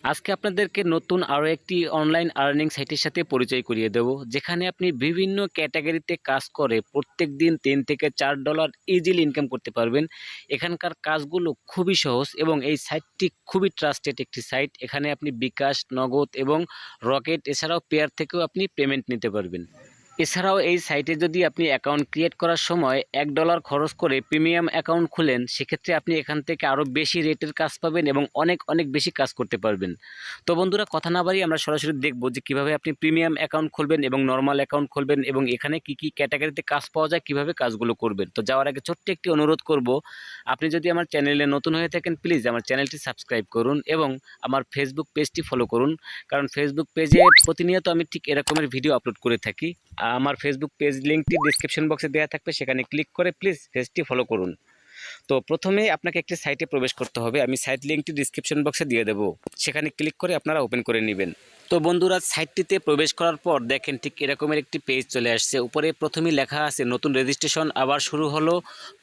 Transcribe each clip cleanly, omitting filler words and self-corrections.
আজকে আপনাদেরকে নতুন আরও একটি অনলাইন আর্নিং সাইটের সাথে পরিচয় করিয়ে দেব, যেখানে আপনি বিভিন্ন ক্যাটাগরিতে কাজ করে প্রত্যেকদিন $3 থেকে $4 ইজিলি ইনকাম করতে পারবেন। এখানকার কাজগুলো খুবই সহজ এবং এই সাইটটি খুবই ট্রাস্টেড একটি সাইট। এখানে আপনি বিকাশ, নগদ এবং রকেট এছাড়াও পেয়ার থেকেও আপনি পেমেন্ট নিতে পারবেন। এছাড়াও এই সাইটে যদি আপনি অ্যাকাউন্ট ক্রিয়েট করার সময় $1 খরচ করে প্রিমিয়াম অ্যাকাউন্ট খুলেন, সেক্ষেত্রে আপনি এখান থেকে আরও বেশি রেটের কাজ পাবেন এবং অনেক অনেক বেশি কাজ করতে পারবেন। তো বন্ধুরা, কথা না বাড়িয়ে আমরা সরাসরি দেখব যে কীভাবে আপনি প্রিমিয়াম অ্যাকাউন্ট খুলবেন এবং নর্মাল অ্যাকাউন্ট খুলবেন এবং এখানে কি কি ক্যাটাগরিতে কাজ পাওয়া যায়, কীভাবে কাজগুলো করবেন। তো যাওয়ার আগে ছোট্ট একটি অনুরোধ করব, আপনি যদি আমার চ্যানেলে নতুন হয়ে থাকেন প্লিজ আমার চ্যানেলটি সাবস্ক্রাইব করুন এবং আমার ফেসবুক পেজটি ফলো করুন, কারণ ফেসবুক পেজে প্রতিনিয়ত আমি ঠিক এরকমের ভিডিও আপলোড করে থাকি। আমার ফেসবুক পেজ লিঙ্কটি ডেসক্রিপশন বক্সে দেওয়া থাকবে, সেখানে ক্লিক করে প্লিজ পেজটি ফলো করুন। তো প্রথমে আপনাকে একটি সাইটে প্রবেশ করতে হবে, আমি সাইট লিঙ্কটি ডেসক্রিপশন বক্সে দিয়ে দেবো, সেখানে ক্লিক করে আপনারা ওপেন করে নেবেন। তো বন্ধুরা, সাইটটিতে প্রবেশ করার পর দেখেন ঠিক এরকমের একটি পেজ চলে আসছে। উপরে প্রথমেই লেখা আছে নতুন রেজিস্ট্রেশন আবার শুরু হলো,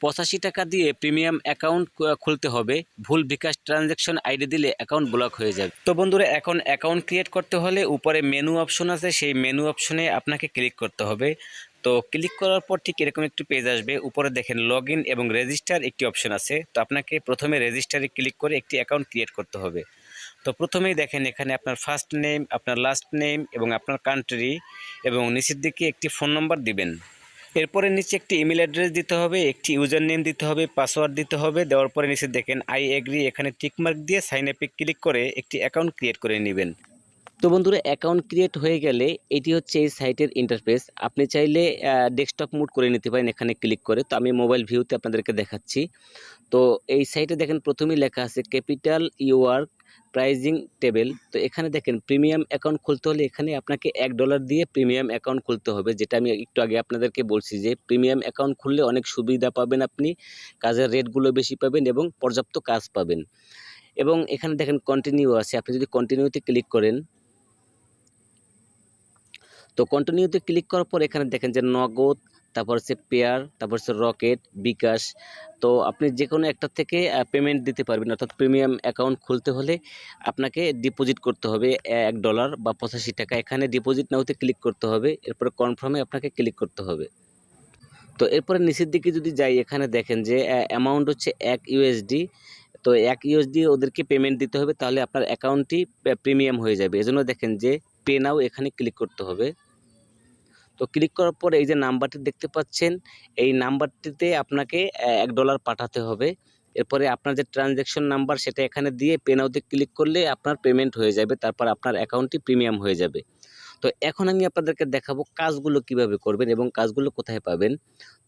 85 টাকা দিয়ে প্রিমিয়াম অ্যাকাউন্ট খুলতে হবে, ভুল বিকাশ ট্রানজ্যাকশন আইডি দিলে অ্যাকাউন্ট ব্লক হয়ে যাবে। তো বন্ধুরা, এখন অ্যাকাউন্ট ক্রিয়েট করতে হলে উপরে মেনু অপশন আছে, সেই মেনু অপশনে আপনাকে ক্লিক করতে হবে। তো ক্লিক করার পর ঠিক এরকম একটি পেজ আসবে। উপরে দেখেন লগ ইন এবং রেজিস্টার একটি অপশন আছে। তো আপনাকে প্রথমে রেজিস্টারে ক্লিক করে একটি অ্যাকাউন্ট ক্রিয়েট করতে হবে। তো প্রথমেই দেখেন এখানে আপনার ফার্স্ট নেম, আপনার লাস্ট নেম এবং আপনার কান্ট্রি এবং নিচের দিকে একটি ফোন নম্বর দিবেন। এরপরে নিচে একটি ইমেল অ্যাড্রেস দিতে হবে, একটি ইউজার নেম দিতে হবে, পাসওয়ার্ড দিতে হবে। দেওয়ার পরে নিচে দেখেন আই এগ্রি, এখানে টিকমার্ক দিয়ে সাইন আপে ক্লিক করে একটি অ্যাকাউন্ট ক্রিয়েট করে নেবেন। তো বন্ধুরা, অ্যাকাউন্ট ক্রিয়েট হয়ে গেলে এটি হচ্ছে এই সাইটের ইন্টারফেস। আপনি চাইলে ডেস্কটপ মোড করে নিতে পারেন এখানে ক্লিক করে। তো আমি মোবাইল ভিউতে আপনাদেরকে দেখাচ্ছি। তো এই সাইটে দেখেন প্রথমেই লেখা আছে ক্যাপিটাল ওয়ার্ক প্রাইজিং টেবিল। তো এখানে দেখেন প্রিমিয়াম অ্যাকাউন্ট খুলতে হলে এখানে আপনাকে $1 দিয়ে প্রিমিয়াম অ্যাকাউন্ট খুলতে হবে, যেটা আমি একটু আগে আপনাদেরকে বলছি যে প্রিমিয়াম অ্যাকাউন্ট খুললে অনেক সুবিধা পাবেন, আপনি কাজের রেটগুলো বেশি পাবেন এবং পর্যাপ্ত কাজ পাবেন। এবং এখানে দেখেন কন্টিনিউ আছে, আপনি যদি কন্টিনিউতে ক্লিক করেন, তো কন্টিনিউতে ক্লিক করার পর এখানে দেখেন যে নগদ, তারপর হচ্ছে পেয়ার, তারপর হচ্ছে রকেট, বিকাশ। তো আপনি যে কোনো একটা থেকে পেমেন্ট দিতে পারবেন, অর্থাৎ প্রিমিয়াম অ্যাকাউন্ট খুলতে হলে আপনাকে ডিপোজিট করতে হবে $1 বা 85 টাকা। এখানে ডিপোজিট নাওতে ক্লিক করতে হবে, এরপরে কনফার্মে আপনাকে ক্লিক করতে হবে। তো এরপরে নিচের দিকে যদি যাই, এখানে দেখেন যে অ্যামাউন্ট হচ্ছে $1। তো $1 ওদেরকে পেমেন্ট দিতে হবে, তাহলে আপনার অ্যাকাউন্টটি প্রিমিয়াম হয়ে যাবে। এজন্য দেখেন যে পে নাও এখানে ক্লিক করতে হবে। তো ক্লিক করার পরে এই যে নাম্বারটি দেখতে পাচ্ছেন, এই নাম্বারটিতে আপনাকে $1 পাঠাতে হবে। এরপরে আপনার যে ট্রানজ্যাকশন নাম্বার সেটা এখানে দিয়ে পে নাওতে ক্লিক করলে আপনার পেমেন্ট হয়ে যাবে, তারপর আপনার অ্যাকাউন্টটি প্রিমিয়াম হয়ে যাবে। তো এখন আমি আপনাদেরকে দেখাবো কাজগুলো কিভাবে করবেন এবং কাজগুলো কোথায় পাবেন।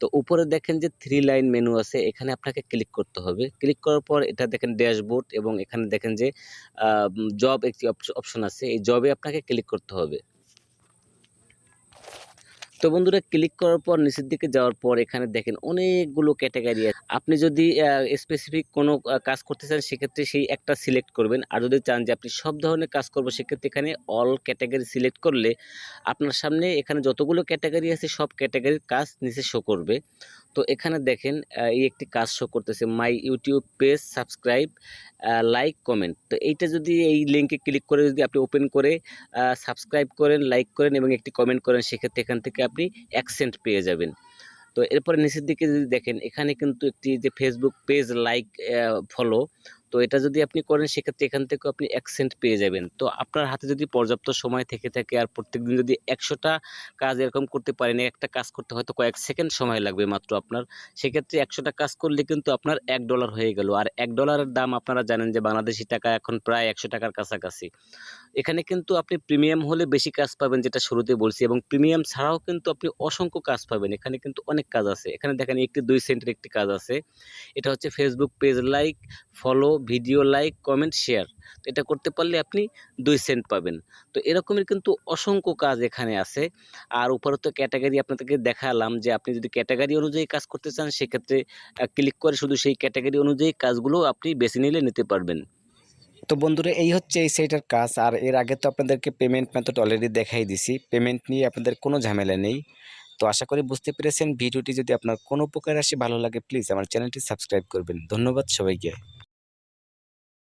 তো উপরে দেখেন যে 3 লাইন মেনু আছে, এখানে আপনাকে ক্লিক করতে হবে। ক্লিক করার পর এটা দেখেন ড্যাশবোর্ড এবং এখানে দেখেন যে জব একটি অপশন আছে, এই জবে আপনাকে ক্লিক করতে হবে। তো বন্ধুরা, ক্লিক করার পর নিচের দিকে যাওয়ার পর এখানে দেখেন অনেকগুলো ক্যাটাগরি আছে। আপনি যদি স্পেসিফিক কোনো কাজ করতে চান সেক্ষেত্রে সেই একটা সিলেক্ট করবেন, আর যদি চান যে আপনি সব ধরনের কাজ করবো সেক্ষেত্রে এখানে অল ক্যাটাগরি সিলেক্ট করলে আপনার সামনে এখানে যতগুলো ক্যাটাগরি আছে সব ক্যাটাগরির কাজ নিচে শো করবে। তো এখানে দেখেন এই একটি কাজ শো করতেছে, my YouTube page subscribe, like, comment. তো এইটা যদি এই লিঙ্কে ক্লিক করে যদি আপনি ওপেন করে সাবস্ক্রাইব করেন, লাইক করেন এবং একটি কমেন্ট করেন, সেক্ষেত্রে এখান থেকে আপনি $1 পেয়ে যাবেন। তো এরপরে নিচের দিকে যদি দেখেন এখানে কিন্তু একটি যে ফেসবুক পেজ লাইক, ফলো, তো এটা যদি আপনি করেন সেক্ষেত্রে এখান থেকেও আপনি $1 পেয়ে যাবেন। তো আপনার হাতে যদি পর্যাপ্ত সময় থেকে থাকে আর প্রত্যেকদিন যদি 100টা কাজ এরকম করতে পারেন, একটা কাজ করতে হয়তো কয়েক সেকেন্ড সময় লাগবে মাত্র আপনার, সেক্ষেত্রে 100টা কাজ করলে কিন্তু আপনার $1 হয়ে গেল। আর $1-এর দাম আপনারা জানেন যে বাংলাদেশি টাকা এখন প্রায় 100 টাকার কাছাকাছি। এখানে কিন্তু আপনি প্রিমিয়াম হলে বেশি কাজ পাবেন, যেটা শুরুতে বলছি, এবং প্রিমিয়াম ছাড়াও কিন্তু আপনি অসংখ্য কাজ পাবেন। এখানে কিন্তু অনেক কাজ আছে। এখানে দেখেন একটি 2 সেন্টের একটি কাজ আছে, এটা হচ্ছে Facebook page like, follow, video like, comment, share. তো এটা করতে পারলে আপনি 2 সেন্ট পাবেন। তো এরকমের কিন্তু অসংখ্য কাজ এখানে আছে। আর উপরত ক্যাটাগরি আপনাদেরকে দেখালাম যে আপনি যদি ক্যাটাগরি অনুযায়ী কাজ করতে চান সেক্ষেত্রে ক্লিক করে শুধু সেই ক্যাটাগরি অনুযায়ী কাজগুলো আপনি বেছে নিলে নিতে পারবেন। তো বন্ধুরা, এই হচ্ছে এই সাইটের কাজ। আর এর আগে তো আপনাদেরকে পেমেন্ট মেথড অলরেডি দেখাই দিছি, পেমেন্ট নিয়ে আপনাদের কোনো ঝামেলা নেই। তো আশা করি বুঝতে পেরেছেন। ভিডিওটি যদি আপনার কোনো উপকার আসে, ভালো লাগে, প্লিজ আমার চ্যানেলটি সাবস্ক্রাইব করবেন। ধন্যবাদ সবাইকে।